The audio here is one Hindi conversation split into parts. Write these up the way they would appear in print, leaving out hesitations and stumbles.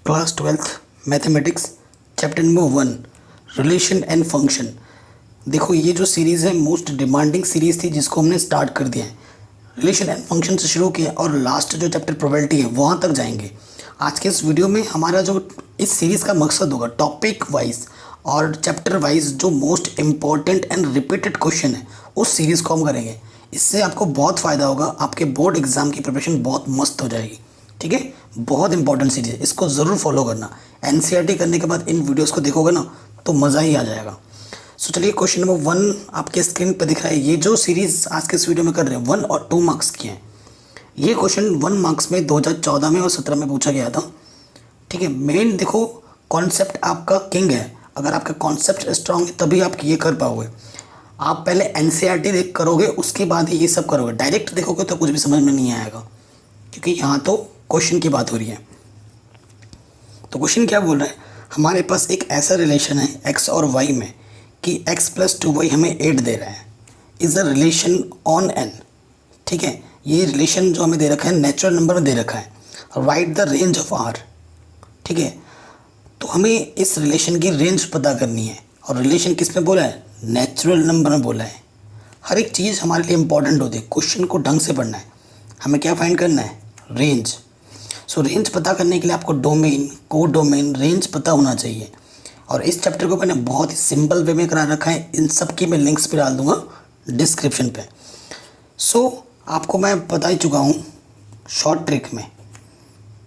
Class 12th mathematics chapter number 1 relation and function. देखो ये जो सीरीज़ है मोस्ट डिमांडिंग सीरीज़ थी जिसको हमने स्टार्ट कर दिया है। रिलेशन एंड फंक्शन से शुरू किया और लास्ट जो चैप्टर प्रोबेबिलिटी है वहाँ तक जाएंगे। आज के इस वीडियो में हमारा जो इस सीरीज़ का मकसद होगा टॉपिक वाइज और चैप्टर वाइज जो most important and repeated question है उस सीरीज़ को हम करेंगे। इससे आपको बहुत फ़ायदा होगा, आपके बोर्ड एग्ज़ाम की प्रिपरेशन बहुत मस्त हो जाएगी। ठीक है, बहुत इंपॉर्टेंट सीरीज़ है, इसको ज़रूर फॉलो करना। एनसीईआरटी करने के बाद इन वीडियोस को देखोगे ना तो मज़ा ही आ जाएगा। सो चलिए क्वेश्चन नंबर 1 आपके स्क्रीन पर दिख रहा है। ये जो सीरीज़ आज के इस वीडियो में कर रहे हैं 1 और 2 मार्क्स की हैं। ये क्वेश्चन 1 मार्क्स में 2014 में और 17 में पूछा गया था। ठीक है, मेन देखो कॉन्सेप्ट आपका किंग है। अगर आपका कॉन्सेप्ट स्ट्रांग है तभी आप ये कर पाओगे। आप पहले एनसीईआरटी देख करोगे उसके बाद ही ये सब करोगे। डायरेक्ट देखोगे तो कुछ भी समझ में नहीं आएगा, क्योंकि यहाँ तो क्वेश्चन की बात हो रही है। तो क्वेश्चन क्या बोल रहा है, हमारे पास एक ऐसा रिलेशन है x और y में कि x + 2y हमें 8 दे रहा है। Is a relation on n। ठीक है, ये रिलेशन जो हमें दे रखा है नेचुरल नंबर में दे रखा है। Right the range of r। ठीक है, तो हमें इस रिलेशन की रेंज पता करनी है। और रिलेशन किस में बोला है, नेचुरल नंबर में बोला है। हर एक चीज़ हमारे लिए इंपॉर्टेंट होती है, क्वेश्चन को ढंग से पढ़ना है। हमें क्या फाइंड करना है, रेंज। सो रेंज पता करने के लिए आपको डोमेन, को डोमेन, रेंज पता होना चाहिए। और इस चैप्टर को मैंने बहुत ही सिंपल वे में करा रखा है। इन सब की मैं लिंक्स भी डाल दूंगा डिस्क्रिप्शन पे। सो आपको मैं बता ही चुका हूँ शॉर्ट ट्रिक में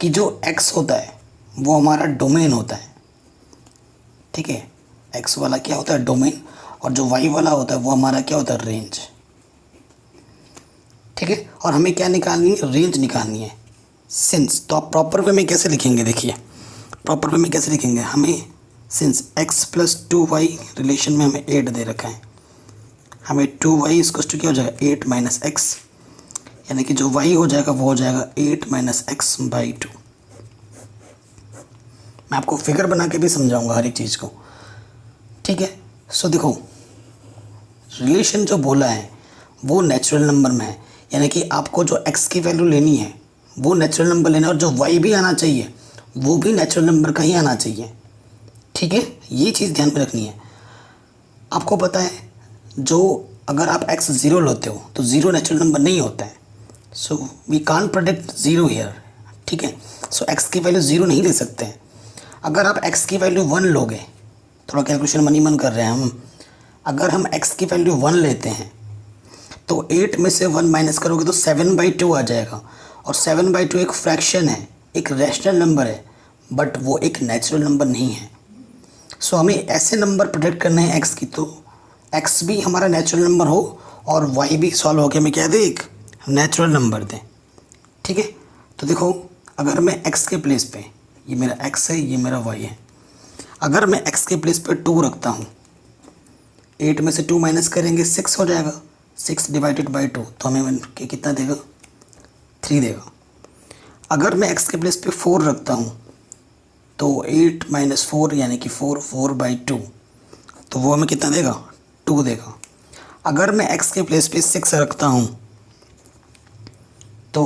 कि जो x होता है वो हमारा डोमेन होता है। ठीक है, x वाला क्या होता है, डोमेन, और जो y वाला होता है वो हमारा क्या होता है, रेंज। ठीक है, और हमें क्या निकालनी है, रेंज निकालनी है। सिंस, तो आप प्रॉपर वे में कैसे लिखेंगे, देखिए प्रॉपर वे में कैसे लिखेंगे। हमें सिंस x + 2y रिलेशन में हमें 8 दे रखा है, हमें 2y = क्या हो जाएगा, 8 - x, यानी कि जो y हो जाएगा वो हो जाएगा 8 - x/2। मैं आपको फिगर बना के भी समझाऊंगा हर एक चीज़ को। ठीक है, सो देखो रिलेशन जो बोला है वो नेचुरल नंबर में है, यानी कि आपको जो x की वैल्यू लेनी है वो नेचुरल नंबर लेना है, और जो y भी आना चाहिए वो भी नेचुरल नंबर का ही आना चाहिए। ठीक है, ये चीज़ ध्यान में रखनी है। आपको पता है जो अगर आप x 0 लेते हो तो 0 नेचुरल नंबर नहीं होता है। So we can't predict 0 here. ठीक है, सो x की वैल्यू 0 नहीं ले सकते हैं। अगर आप x की वैल्यू 1 लोगे, थोड़ा कैलकुलेशन मन कर रहे हैं हम, अगर हम x की वैल्यू 1 लेते हैं तो 8 में से 1 माइनस करोगे तो 7/2 आ जाएगा। और 7/2 एक फ्रैक्शन है, एक रैशनल नंबर है, बट वो एक नेचुरल नंबर नहीं है। सो हमें ऐसे नंबर प्रेडिक्ट करने हैं x की, तो x भी हमारा नेचुरल नंबर हो और y भी सॉल्व होकर हमें क्या दे, एक नेचुरल नंबर दें। ठीक है, तो देखो अगर मैं x के प्लेस पे, ये मेरा x है, ये मेरा y है, अगर मैं x के प्लेस पे 2 रखता हूँ, 8 में से 2 माइनस करेंगे 6 हो जाएगा। 6/2 तो हमें कितना देगा, 3 देगा। अगर मैं x के प्लेस पे 4 रखता हूँ तो 8 - 4 यानी कि 4/2 तो वो हमें कितना देगा, 2 देगा। अगर मैं x के प्लेस पे 6 रखता हूँ तो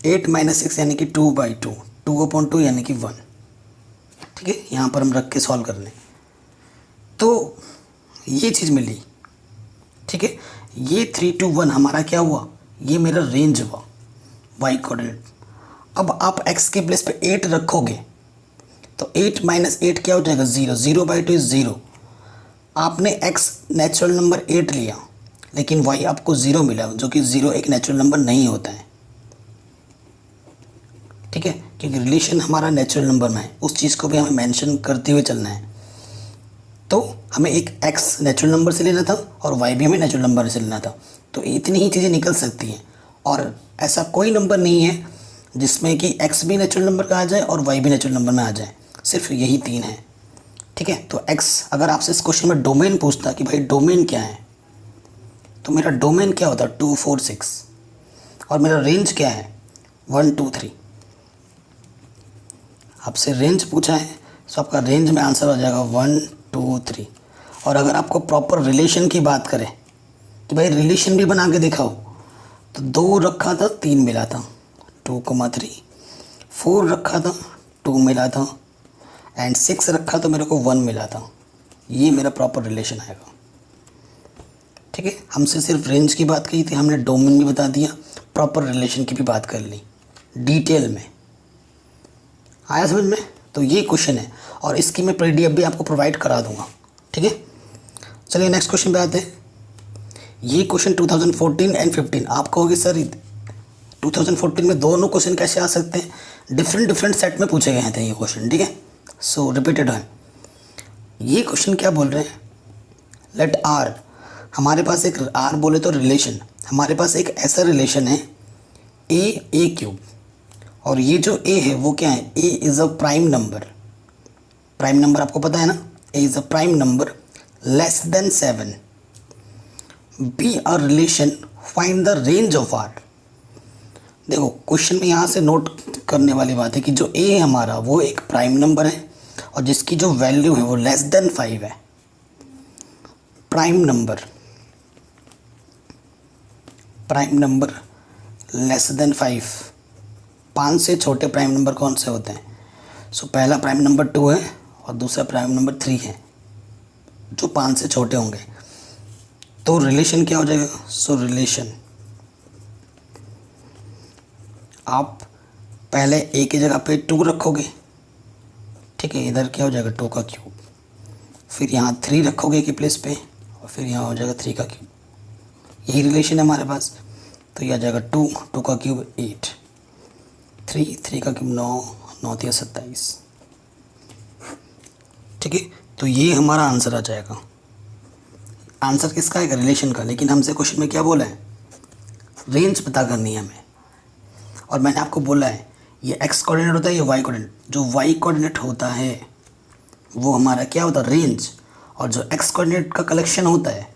8 - 6 यानी कि 2/2, 2/2 यानी कि 1। ठीक है, यहाँ पर हम रख के सॉल्व कर लें तो ये चीज़ मिली। ठीक है, ये 3 to 1 हमारा क्या हुआ, ये मेरा रेंज हुआ y कोऑर्डिनेट। अब आप x के प्लेस पे 8 रखोगे तो 8 - 8 क्या हो जाएगा, 0। 0/2 इज 0। आपने x नेचुरल नंबर 8 लिया लेकिन y आपको 0 मिला, जो कि 0 एक नेचुरल नंबर नहीं होता है। ठीक है, क्योंकि रिलेशन हमारा नेचुरल नंबर में है, उस चीज़ को भी हमें मेंशन करते हुए चलना है। तो हमें एक x नेचुरल नंबर से लेना था और y भी हमें नेचुरल नंबर से लेना था। तो इतनी ही चीज़ें निकल सकती हैं, और ऐसा कोई नंबर नहीं है जिसमें कि x भी नेचुरल नंबर का आ जाए और y भी नेचुरल नंबर में आ जाए, सिर्फ यही 3 है। ठीक है, तो x, अगर आपसे इस क्वेश्चन में डोमेन पूछता कि भाई डोमेन क्या है, तो मेरा डोमेन क्या होता है, 2 4 6, और मेरा रेंज क्या है, 1 2 3। आपसे रेंज पूछा है तो आपका रेंज में आंसर हो जाएगा 1 2 3। और अगर आपको प्रॉपर रिलेशन की बात करें कि भाई रिलेशन भी बना के दिखाओ, तो 2 रखा था 3 मिला था, 2, 3। 4 रखा था 2 मिला था, एंड 6 रखा तो मेरे को 1 मिला था। ये मेरा प्रॉपर रिलेशन आएगा। ठीक है, हमसे सिर्फ रेंज की बात की थी, हमने डोमेन भी बता दिया, प्रॉपर रिलेशन की भी बात कर ली डिटेल में। आया समझ में? तो ये क्वेश्चन है और इसकी मैं पीडीएफ भी आपको प्रोवाइड करा दूंगा। ठीक है, चलिए नेक्स्ट क्वेश्चन पे आते हैं। ये क्वेश्चन 2014 एंड 15। आप कहोगे सर 2014 में दोनों क्वेश्चन कैसे आ सकते हैं? डिफरेंट सेट में पूछे गए थे ये क्वेश्चन। ठीक है, सो रिपीटेड है। ये क्वेश्चन क्या बोल रहे हैं? लेट आर, हमारे पास एक आर बोले तो रिलेशन, हमारे पास एक ऐसा रिलेशन है ए क्यूब, और ये जो ए है वो क्या है? A is a prime number. Prime number आपको पता है ना, A is a prime number less than 7। B a relation, find the range of R. देखो क्वेश्चन में यहाँ से नोट करने वाली बात है कि जो ए है हमारा वो एक प्राइम नंबर है और जिसकी जो वैल्यू है वो लेस देन 5 है। प्राइम नंबर लेस देन 5, 5 से छोटे प्राइम नंबर कौन से होते हैं? सो पहला प्राइम नंबर 2 है और दूसरा प्राइम नंबर 3 है जो 5 से छोटे होंगे। तो रिलेशन क्या हो जाएगा? सो रिलेशन, आप पहले ए की जगह पे 2 रखोगे। ठीक है, इधर क्या हो जाएगा? 2 का क्यूब। फिर यहाँ 3 रखोगे की प्लेस पे और फिर यहाँ हो जाएगा 3 का क्यूब। यही रिलेशन है हमारे पास। तो यह आ जाएगा 2 का क्यूब 8, 3 का क्यूब 9, 9 3 27। ठीक है, तो ये हमारा आंसर आ जाएगा। आंसर किसका है? रिलेशन का। लेकिन हमसे क्वेश्चन में क्या बोला है? रेंज पता करनी है हमें। और मैंने आपको बोला है ये एक्स कोऑर्डिनेट होता है, ये वाई कोऑर्डिनेट। जो वाई कोऑर्डिनेट होता है वो हमारा क्या होता है? रेंज। और जो एक्स कोऑर्डिनेट का कलेक्शन होता है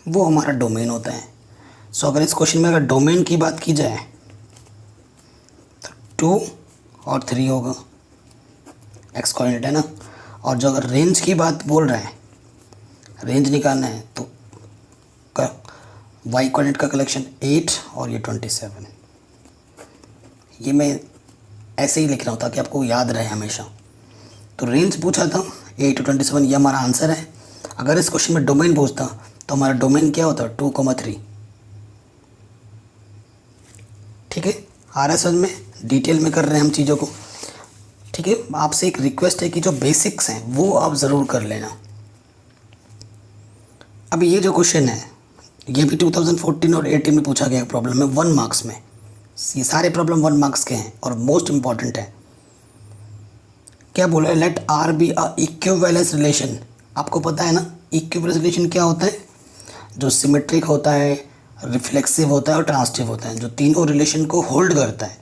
वो हमारा डोमेन होता है। सो अगर इस क्वेश्चन में अगर डोमेन की बात की जाए तो 2 और 3 होगा, एक्स कोऑर्डिनेट है ना। और जो अगर रेंज की बात बोल रहे हैं, रेंज निकालना है तो वाई कोऑर्डिनेट का कलेक्शन 8 और ये 27। ये मैं ऐसे ही लिख रहा हूँ ताकि आपको याद रहे हमेशा। तो रेंज पूछा था 8 to 27, ये हमारा आंसर है। अगर इस क्वेश्चन में डोमेन पूछता तो हमारा डोमेन क्या होता? 2,3। ठीक है, आ रहा है समझ में? डिटेल में कर रहे हैं हम चीज़ों को। ठीक है, आपसे एक रिक्वेस्ट है कि जो बेसिक्स हैं वो आप ज़रूर कर लेना। अब ये जो क्वेश्चन है ये भी 2014 और 18 में पूछा गया प्रॉब्लम है, 1 मार्क्स में। ये सारे प्रॉब्लम 1 मार्क्स के हैं और मोस्ट इंपॉर्टेंट है। क्या बोला है? Let R be a equivalence relation. आपको पता है ना इक्विवेलेंस रिलेशन क्या होता है? जो सिमेट्रिक होता है, रिफ्लेक्सिव होता है और ट्रांसिटिव होता है, जो तीनों रिलेशन को होल्ड करता है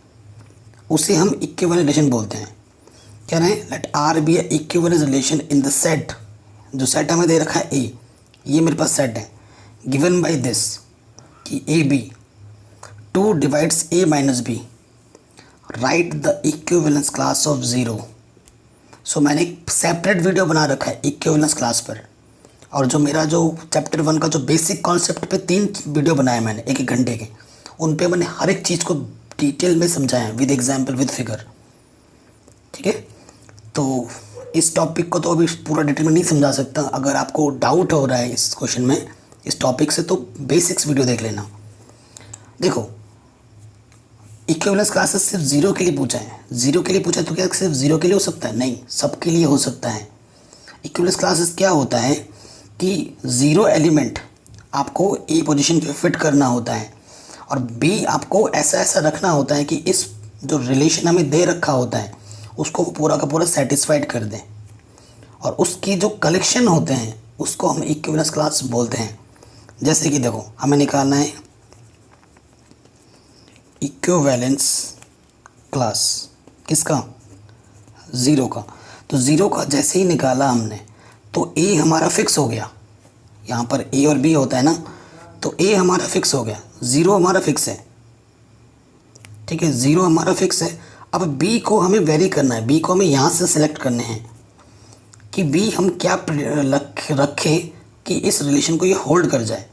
उसे हम इक्विवेलेंस रिलेशन बोलते हैं। क्या रहे? Let R be a equivalence relation in the set. जो सेट हमें दे रखा है ए, ये मेरे पास सेट है गिवन बाय दिस कि A B 2 divides a minus B, right the equivalence class of 0। So मैंने एक सेपरेट वीडियो बना रखा है इक्विवेलेंस क्लास पर, और जो मेरा जो चैप्टर 1 का जो बेसिक कॉन्सेप्ट पे 3 वीडियो बनाए मैंने 1-1 घंटे के, उन पे मैंने हर एक चीज़ को डिटेल में समझाया विद एग्जाम्पल विद फिगर। ठीक है, तो इस टॉपिक को तो अभी पूरा डिटेल में नहीं समझा सकता। अगर आपको डाउट हो रहा है इस क्वेश्चन में, इस टॉपिक से, तो बेसिक्स वीडियो देख लेना। देखो इक्विवेलेंस क्लासेस सिर्फ 0 के लिए पूछा है। 0 के लिए पूछा तो क्या सिर्फ 0 के लिए हो सकता है? नहीं, सबके लिए हो सकता है। इक्विवेलेंस क्लासेस क्या होता है कि 0 एलिमेंट आपको ए पोजीशन पे फिट करना होता है और बी आपको ऐसा ऐसा रखना होता है कि इस जो रिलेशन हमें दे रखा होता है उसको पूरा का पूरा सेटिस्फाइड कर दें, और उसकी जो कलेक्शन होते हैं उसको हम इक्विवेलेंस क्लास बोलते हैं। जैसे कि देखो हमें निकालना है इक्विवेलेंस क्लास किसका? 0 का। तो 0 का जैसे ही निकाला हमने तो ए हमारा फिक्स हो गया। यहाँ पर ए और बी होता है ना, तो ए हमारा फिक्स हो गया, 0 हमारा फिक्स है। ठीक है, 0 हमारा फिक्स है। अब बी को हमें वेरी करना है, बी को हमें यहाँ से सिलेक्ट करने हैं कि बी हम क्या रखें कि इस रिलेशन को ये होल्ड कर जाए।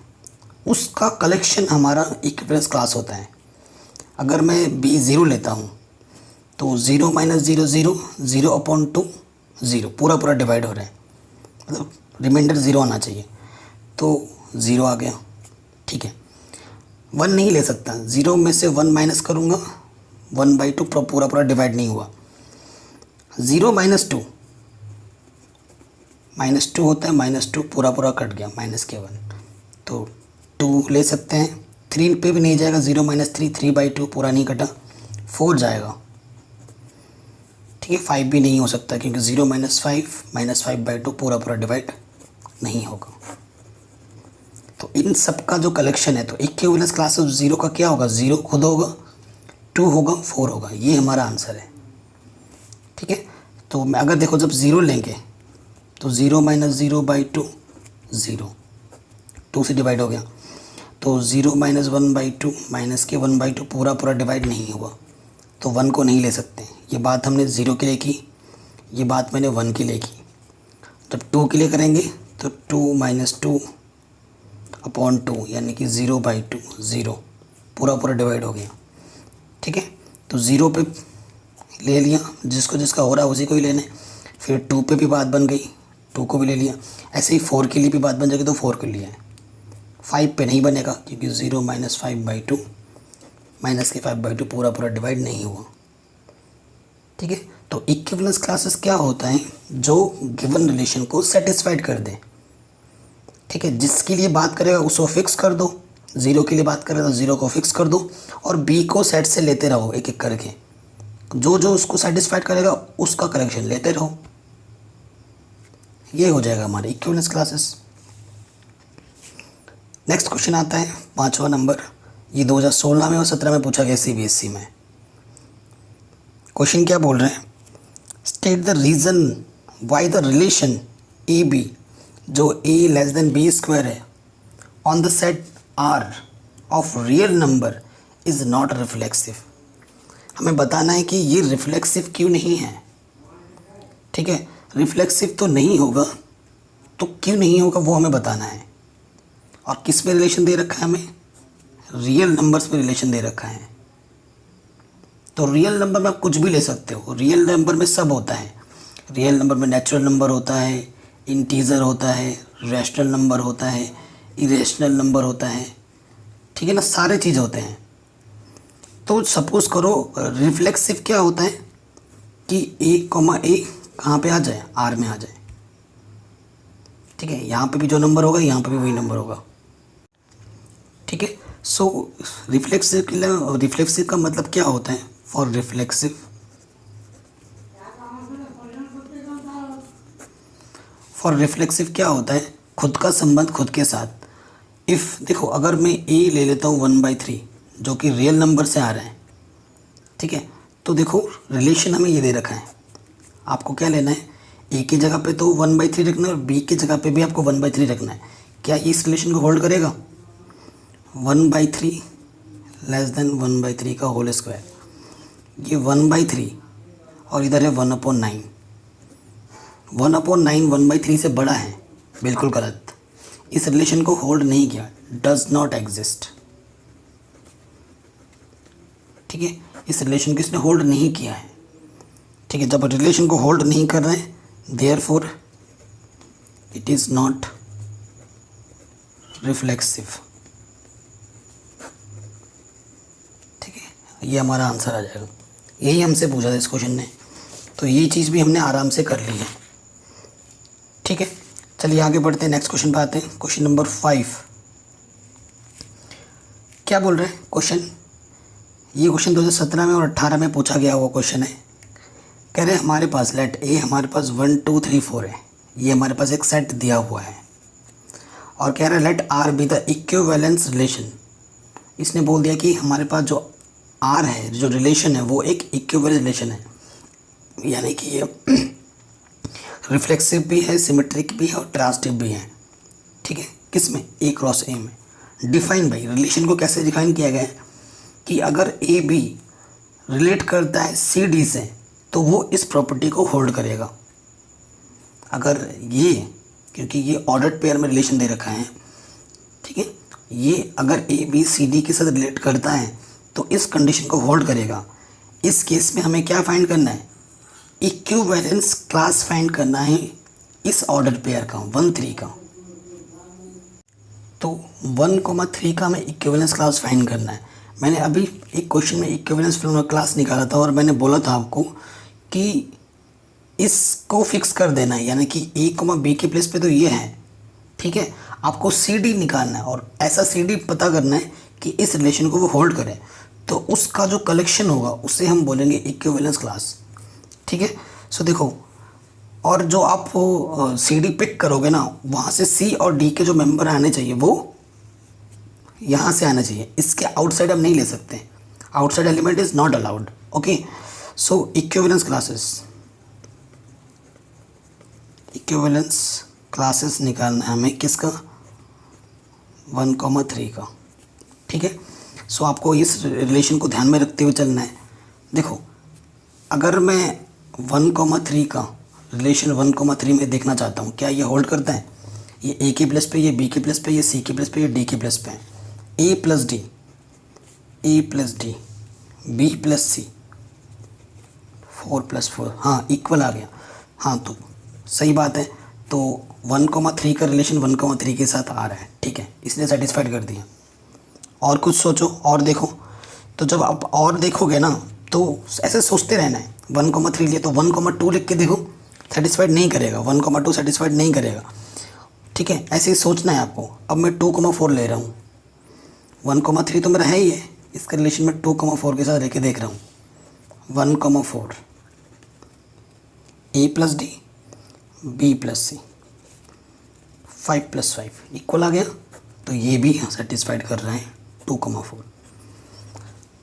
उसका कलेक्शन हमारा इक्विवेलेंस क्लास होता है। अगर मैं बी 0 लेता हूँ तो 0 - 0 0, 0/2 ज़ीरो, पूरा पूरा डिवाइड हो रहा है, मतलब रिमाइंडर ज़ीरो आना चाहिए, तो ज़ीरो आ गया। ठीक है, 1 नहीं ले सकता, ज़ीरो में से 1 माइनस करूँगा, 1/2 पूरा पूरा डिवाइड नहीं हुआ। 0 -2 होता है, -2 पूरा पूरा कट गया, माइनस के 1, तो 2 ले सकते हैं। 3 पे भी नहीं जाएगा, 0 - 3, 3/2 पूरा नहीं कटा, 4 जाएगा। ठीक है, 5 भी नहीं हो सकता क्योंकि 0 - 5 -5/2 पूरा पूरा डिवाइड नहीं होगा। तो इन सब का जो कलेक्शन है, तो इक्विवेलेंस क्लास ऑफ 0 का क्या होगा, 0 खुद होगा, 2 होगा, 4 होगा, ये हमारा आंसर है। ठीक है, तो मैं अगर देखो जब 0 लेंगे तो 0 - 0/2 0, 2 से डिवाइड हो गया, तो 0 - 1/2 माइनस के 1/2 पूरा पूरा डिवाइड नहीं हुआ, तो 1 को नहीं ले सकते। ये बात हमने 0 के लिए की, ये बात मैंने 1 के लिए की। जब 2 के लिए करेंगे तो 2 - 2/2 यानी कि 0/2 0, पूरा पूरा डिवाइड हो गया। ठीक है, तो 0 पे ले लिया, जिसको जिसका हो रहा है उसी को ही लेने। फिर 2 पे भी बात बन गई, 2 को भी ले लिया। ऐसे ही 4 के लिए भी बात बन जाएगी तो 4 को लिया है। 5 पे नहीं बनेगा क्योंकि 0 - 5/2 माइनस के 5/2 पूरा पूरा डिवाइड नहीं हुआ। ठीक है, तो इक्विवेलेंस क्लासेस क्या होता है, जो गिवन रिलेशन को सेटिस्फाइड कर दे। ठीक है, जिसके लिए बात करेगा उसको फिक्स कर दो, 0 के लिए बात करेगा तो 0 को फिक्स कर दो, और b को सेट से लेते रहो एक एक करके, जो जो उसको सेटिस्फाइड करेगा उसका करेक्शन लेते रहो। ये हो जाएगा हमारे इक्विवेलेंस क्लासेस। नेक्स्ट क्वेश्चन आता है 5वां नंबर, ये 2016 में और 17 में पूछा गया CBSE में। क्वेश्चन क्या बोल रहे हैं, state the reason why the relation AB जो A < B² है on the set R of real number is not reflexive. हमें बताना है कि ये रिफ्लेक्सिव क्यों नहीं है। ठीक है, रिफ्लेक्सिव तो नहीं होगा, तो क्यों नहीं होगा वो हमें बताना है। और किस में रिलेशन दे रखा है हमें, रियल नंबर्स में रिलेशन दे रखा है। तो रियल नंबर में आप कुछ भी ले सकते हो, रियल नंबर में सब होता है। रियल नंबर में नेचुरल नंबर होता है, इंटीजर होता है, रैशनल नंबर होता है, इरेशनल नंबर होता है। ठीक है ना, सारे चीज़ होते हैं। तो सपोज़ करो रिफ्लेक्सिव क्या होता है कि A, कहाँ पे आ जाए, R में आ जाए। ठीक है, यहाँ पे भी जो नंबर होगा यहाँ पे भी वही नंबर होगा। ठीक है, सो रिफ्लेक्सिव का मतलब क्या होता है, फॉर रिफ्लेक्सिव क्या होता है, खुद का संबंध खुद के साथ। इफ़ देखो अगर मैं A ले लेता हूँ 1/3 जो कि रियल नंबर से आ रहा है। ठीक है, तो देखो रिलेशन हमें ये दे रखा है, आपको क्या लेना है, A की जगह पे तो 1/3 रखना है और B की जगह पे भी आपको 1/3 रखना है। क्या इस रिलेशन को होल्ड करेगा, 1/3 < 1/3 का होल स्क्वायर, ये 1/3 और इधर है 1/9। 1/9 1/3 से बड़ा है, बिल्कुल गलत। इस रिलेशन को होल्ड नहीं किया, डज नॉट एग्जिस्ट। ठीक है, इस रिलेशन को इसने होल्ड नहीं किया है। ठीक है, जब रिलेशन को होल्ड नहीं कर रहे हैं therefore it is not reflexive. ठीक है, ये हमारा आंसर आ जाएगा। यही हमसे पूछा था इस क्वेश्चन ने, तो ये चीज़ भी हमने आराम से कर ली है। ठीक है, चलिए आगे बढ़ते हैं, नेक्स्ट क्वेश्चन पे आते हैं। क्वेश्चन नंबर 5 क्या बोल रहे हैं क्वेश्चन, ये क्वेश्चन 2017 में और 18 में पूछा गया हुआ क्वेश्चन है। कह रहे हैं हमारे पास लेट ए, हमारे पास 1 2 3 4 है, ये हमारे पास एक सेट दिया हुआ है, और कह रहा है let R be the equivalence relation. इसने बोल दिया कि हमारे पास जो आर है, जो रिलेशन है वो एक इक्विवेलेंस रिलेशन है, यानी कि ये रिफ्लेक्सिव भी है, सिमेट्रिक भी है और ट्रांजिटिव भी है। ठीक है, किस में, A क्रॉस A में। डिफाइन भाई रिलेशन को कैसे डिफाइन किया गया है कि अगर ए बी रिलेट करता है सी डी से तो वो इस प्रॉपर्टी को होल्ड करेगा। अगर ये, क्योंकि ये ऑर्डर्ड पेयर में रिलेशन दे रखा है, ठीक है, ये अगर ए बी सी डी के साथ रिलेट करता है तो इस कंडीशन को होल्ड करेगा। इस केस में हमें क्या फाइंड करना है, इक्विवेलेंस क्लास फाइंड करना है इस ऑर्डर पेयर का 1 3 का। तो 1,3 का हमें इक्विवेलेंस क्लास फाइंड करना है। मैंने अभी एक क्वेश्चन में इक्विवेलेंस क्लास निकाला था और मैंने बोला था आपको कि इसको फिक्स कर देना है, यानी कि ए कोमा बी के प्लेस पे तो ये है, ठीक है। आपको सी डी निकालना है और ऐसा सी डी पता करना है कि इस रिलेशन को वो होल्ड करे, तो उसका जो कलेक्शन होगा उसे हम बोलेंगे इक्विवेलेंस क्लास, ठीक है। सो देखो, और जो आप सी डी पिक करोगे ना, वहाँ से सी और डी के जो मेंबर आने चाहिए वो यहाँ से आना चाहिए, इसके आउटसाइड हम नहीं ले सकते। Outside element is not allowed, okay. So equivalence classes निकालना है हमें किसका, 1,3 का, ठीक है। सो आपको इस रिलेशन को ध्यान में रखते हुए चलना है। देखो, अगर मैं 1,3 का रिलेशन 1,3 में देखना चाहता हूँ, क्या ये होल्ड करता है? ये ए के प्लस पे, ये बी के प्लस पे, ये सी के प्लस पे, ये डी के प्लस पे है। ए प्लस डी, बी प्लस सी, 4+4, हाँ इक्वल आ गया। हाँ तो सही बात है। तो 1,3 का रिलेशन 1,3 के साथ आ रहा है, ठीक है, इसलिए सेटिस्फाइड कर दिया। और कुछ सोचो और देखो। तो जब आप और देखोगे ना, तो ऐसे सोचते रहना है। 1,3 लिए तो 1,2 लिख के देखो, सेटिस्फाइड नहीं करेगा, 1,2 सेटिस्फाइड नहीं करेगा, ठीक है। ऐसे ही सोचना है आपको। अब मैं 2,4 ले रहा हूँ, 1,3 तो मेरा है ही है, इसका रिलेशन में 2,4 के साथ लेके देख रहा हूँ। 1,4 ए प्लस डी, बी प्लस सी, 5+5 इक्वल आ गया। तो ये भी सेटिस्फाइड कर रहे हैं 2,4,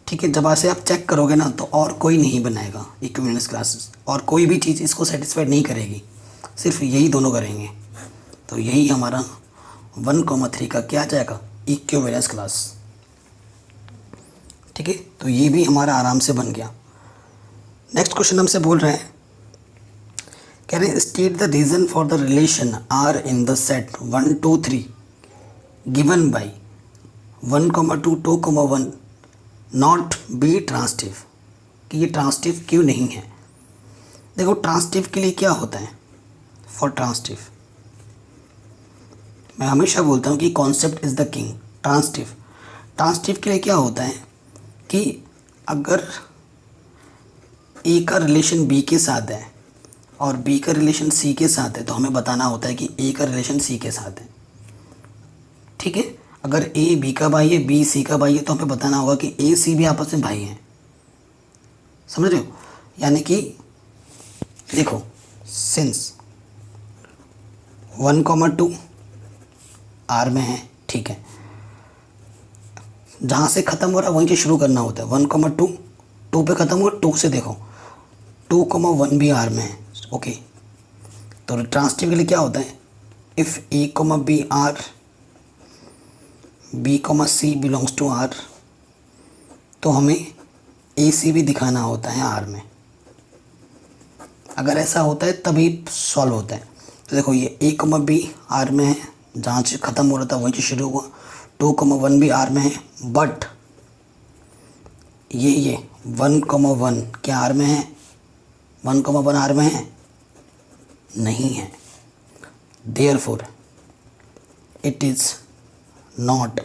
ठीक है। जब ऐसे आप चेक करोगे ना, तो और कोई नहीं बनाएगा इक्विवेलेंस क्लासेस, और कोई भी चीज़ इसको सेटिस्फाइड नहीं करेगी, सिर्फ यही दोनों करेंगे। तो यही हमारा 1,3 का क्या आ जाएगा, इक्विवेलेंस क्लास, ठीक है। तो ये भी हमारा आराम से बन गया। नेक्स्ट क्वेश्चन हमसे बोल रहे हैं, कह रहे हैं state the reason for the relation R in the set 1 2 3 given by 1,2 2,1 not be transitive, कि ये ट्रांसटिव क्यों नहीं है। देखो, ट्रांसटिव के लिए क्या होता है, फॉर ट्रांसटिव मैं हमेशा बोलता हूँ कि concept is the king. Transitive के लिए क्या होता है कि अगर ए का रिलेशन बी के साथ है और बी का रिलेशन सी के साथ है, तो हमें बताना होता है कि ए का रिलेशन सी के साथ है, ठीक है। अगर ए बी का भाई है, बी सी का भाई है, तो हमें बताना होगा कि ए सी भी आपस में भाई हैं, समझ रहे हो। यानी कि देखो, सिंस 1,2 आर में है, ठीक है, जहाँ से ख़त्म हो रहा है वहीं से शुरू करना होता है। 1,2 2 पे ख़त्म हुआ, 2 से देखो, 2,1 भी आर में है, ओके। तो ट्रांसटिव के लिए क्या होता है, if A comma B R, B comma C belongs to R, तो हमें ए सी भी दिखाना होता है आर में। अगर ऐसा होता है तभी सॉल्व होता है। तो देखो, ये ए कॉमा बी आर में है, जहाँ से ख़त्म हो रहा था वहीं से शुरू हुआ, 2,1 भी आर में है, बट ये 1,1 क्या आर में है, 1,1 आर में है नहीं है, therefore it is not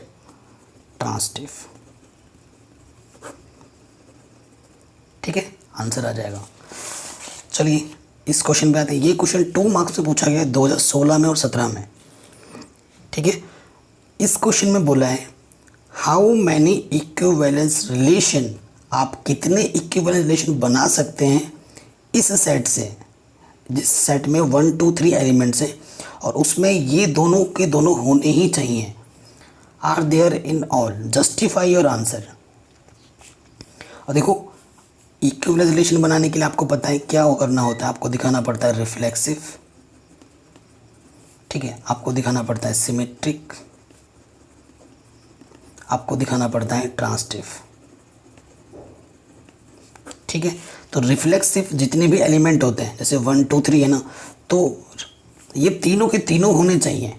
transitive, ठीक है, आंसर आ जाएगा। चलिए इस क्वेश्चन पे आते हैं। ये क्वेश्चन 2 मार्क्स में पूछा गया है 2016 में और 17 में, ठीक है। इस क्वेश्चन में बोला है हाउ मैनी इक्विवेलेंस रिलेशन, आप कितने इक्विवेलेंस रिलेशन बना सकते हैं इस सेट से, जिस सेट में 1 2 3 एलिमेंट्स हैं और उसमें ये दोनों के दोनों होने ही चाहिए। Are there in all, justify your answer. और देखो, इक्विवेलेंस रिलेशन बनाने के लिए आपको पता है क्या करना होता है, आपको दिखाना पड़ता है रिफ्लेक्सिव, ठीक है, आपको दिखाना पड़ता है सिमेट्रिक, आपको दिखाना पड़ता है ट्रांसटिव, ठीक है। तो रिफ्लेक्सिव जितने भी एलिमेंट होते हैं, जैसे 1 2 3 है ना, तो ये तीनों के तीनों होने चाहिए,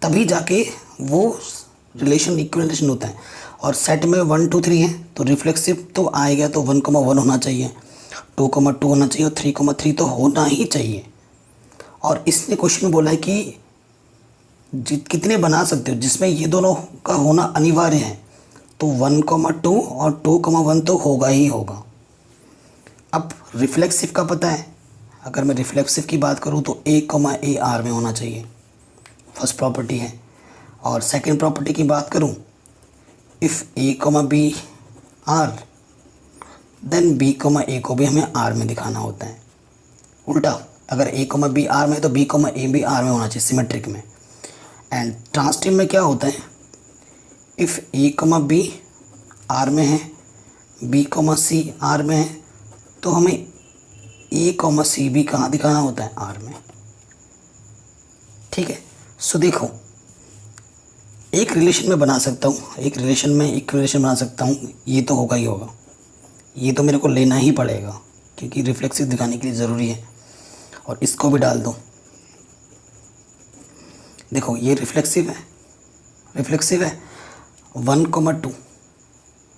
तभी जाके वो रिलेशन इक्विवेलेंस रिलेशन होता है। और सेट में 1 2 3 है तो रिफ्लेक्सिव तो आएगा, तो 1,1 होना चाहिए, 2,2 होना चाहिए और 3,3 तो होना ही चाहिए। और इसने क्वेश्चन बोला है कि कितने बना सकते हो जिसमें ये दोनों का होना अनिवार्य है, तो 1,2 और 2,1 तो होगा ही होगा। अब रिफ्लेक्सिव का पता है, अगर मैं रिफ्लेक्सिव की बात करूँ तो A, आर में होना चाहिए, फर्स्ट प्रॉपर्टी है। और सेकंड प्रॉपर्टी की बात करूँ, if A, B R then B, A को भी हमें आर में दिखाना होता है। उल्टा, अगर A, B आर में तो B, A भी आर में होना चाहिए सिमेट्रिक में। एंड ट्रांसटिव में क्या होता है, इफ़ A, B आर में है, B, C आर में है, तो हमें A, C भी कहाँ दिखाना होता है, आर में। ठीक है, सो देखो एक रिलेशन में बना सकता हूँ, एक रिलेशन में इक्विलेशन बना सकता हूँ, ये तो होगा ही होगा, ये तो मेरे को लेना ही पड़ेगा क्योंकि रिफ्लेक्सिव दिखाने के लिए ज़रूरी है। और इसको भी डाल दो, देखो ये रिफ्लेक्सिव है, 1,2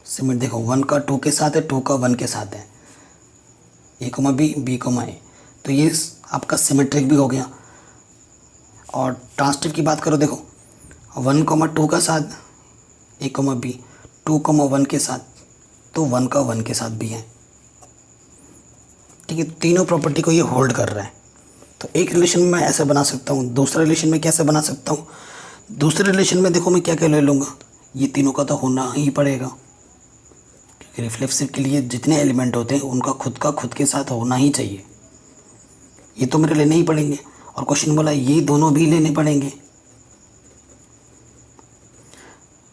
सिमेट, देखो 1 का 2 के साथ है, 2 का 1 के साथ है, A, B, B, A, तो ये आपका सिमेट्रिक भी हो गया। और ट्रांसटिव की बात करो, देखो 1,2 का साथ A, B, 2,1 के साथ, तो 1 का 1 के साथ भी है। ठीक है, तीनों प्रॉपर्टी को ये होल्ड कर रहा है। तो एक रिलेशन में मैं ऐसे बना सकता हूँ, दूसरा रिलेशन में कैसे बना सकता हूँ, दूसरे रिलेशन में देखो मैं क्या क्या ले लूँगा, ये तीनों का तो होना ही पड़ेगा क्योंकि रिफ्लेक्सिव के लिए जितने एलिमेंट होते हैं उनका खुद के साथ होना ही चाहिए, ये तो मेरे लेने ही पड़ेंगे। और क्वेश्चन बोला ये दोनों भी लेने पड़ेंगे,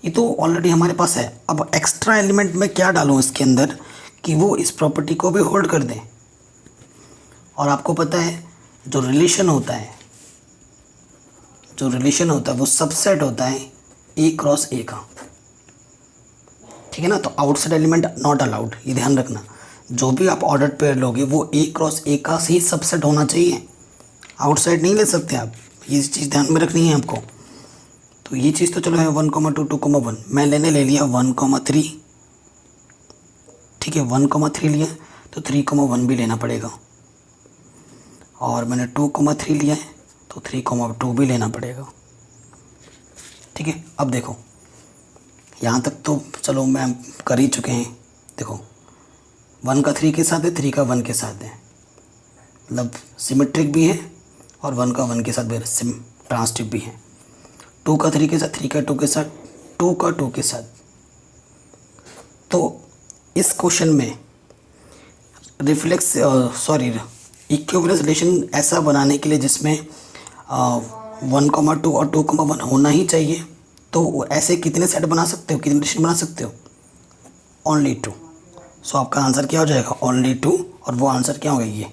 ये तो ऑलरेडी हमारे पास है। अब एक्स्ट्रा एलिमेंट में क्या डालूँ इसके अंदर कि वो इस प्रॉपर्टी को भी होल्ड कर दें। और आपको पता है जो रिलेशन होता है वो सबसेट होता है A क्रॉस A का, ठीक है ना। तो आउटसाइड एलिमेंट नॉट अलाउड, ये ध्यान रखना। जो भी आप ऑर्डर्ड पेयर लोगे वो A क्रॉस A का ही सबसेट होना चाहिए, आउटसाइड नहीं ले सकते आप, ये चीज़ ध्यान में रखनी है आपको। तो ये चीज़ तो चलो है 1,2, 2,1, मैं ले लिया 1,3, ठीक है 1,3 लिया तो 3,1 भी लेना पड़ेगा। और मैंने 2,3 लिया है तो 3,2 भी लेना पड़ेगा। ठीक है, अब देखो यहाँ तक तो चलो मैं कर ही चुके हैं। देखो 1 का 3 के साथ है, 3 का 1 के साथ है, मतलब सिमेट्रिक भी है और 1 का 1 के साथ भी ट्रांसटिव भी है। 2 का 3 के साथ, 3 का 2 के साथ, 2 का 2 के साथ। तो इस क्वेश्चन में इक्विवेलेंस रिलेशन ऐसा बनाने के लिए जिसमें 1,2 और 2,1 होना ही चाहिए, तो ऐसे कितने सेट बना सकते हो, कितने रिलेशन बना सकते हो, ओनली 2। सो आपका आंसर क्या हो जाएगा, ओनली 2। और वो आंसर क्या होगा, ये